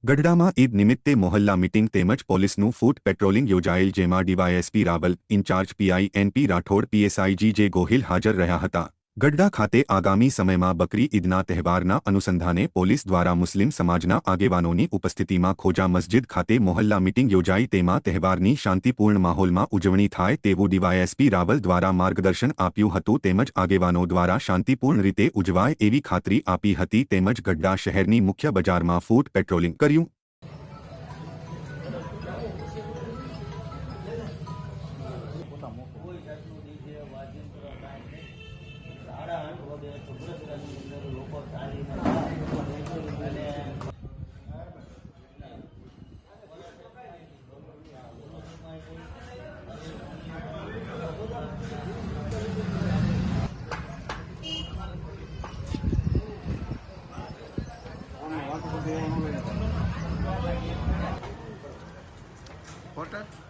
ગઢડામાં ઈદ નિમિત્તે મોહલ્લા મીટિંગ તેમજ પોલીસનું ફૂટ પેટ્રોલિંગ યોજાયેલ, જેમાં DYSP Raval, incharge PI NP Rathod, PSI J Gohil હાજર રહ્યા હતા। ગઢડા ખાતે આગામી સમયમાં બકરી ઈદના તહેવારના અનુસંધાને પોલીસ દ્વારા મુસ્લિમ સમાજના આગેવાનોની ઉપસ્થિતિમાં ખોજા મસ્જિદ ખાતે મોહલ્લા મીટિંગ યોજાઈ, તેમાં તહેવારની શાંતિપૂર્ણ માહોલમાં ઉજવણી થાય તેવું ડીવાયએસપી રાવલ દ્વારા માર્ગદર્શન આપ્યું હતું, તેમજ આગેવાનો દ્વારા શાંતિપૂર્ણ રીતે ઉજવાય એવી ખાતરી આપી હતી, તેમજ ગઢડા શહેરની મુખ્ય બજારમાં ફૂટ પેટ્રોલિંગ કર્યું। What?